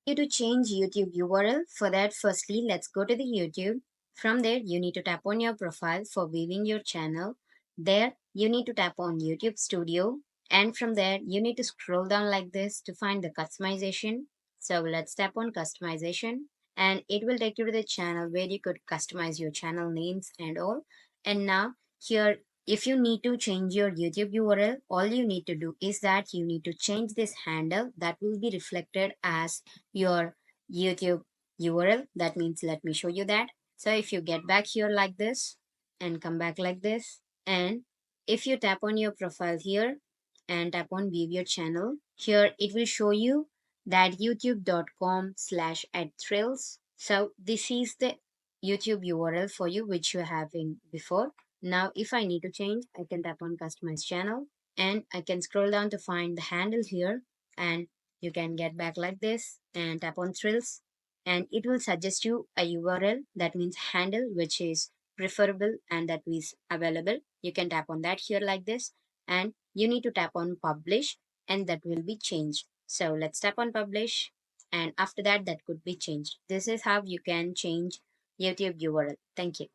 You to change YouTube URL. For that, firstly, let's go to the YouTube. From there, you need to tap on your profile for viewing your channel. There, you need to tap on YouTube Studio. And from there, you need to scroll down like this to find the customization. So let's tap on customization and it will take you to the channel where you could customize your channel names and all. And now here, if you need to change your YouTube URL, all you need to do is that you need to change this handle that will be reflected as your YouTube URL. That means let me show you that. So if you get back here like this and come back like this, and if you tap on your profile here and tap on view your channel, here it will show you that youtube.com/@thrills. So this is the YouTube URL for you which you're having before. Now if I need to change, I can tap on customize channel and I can scroll down to find the handle here, and you can get back like this and tap on thrills and it will suggest you a URL, that means handle, which is preferable and that is available. You can tap on that here like this and you need to tap on publish and that will be changed. So let's tap on publish and after that that could be changed. This is how you can change YouTube URL. Thank you.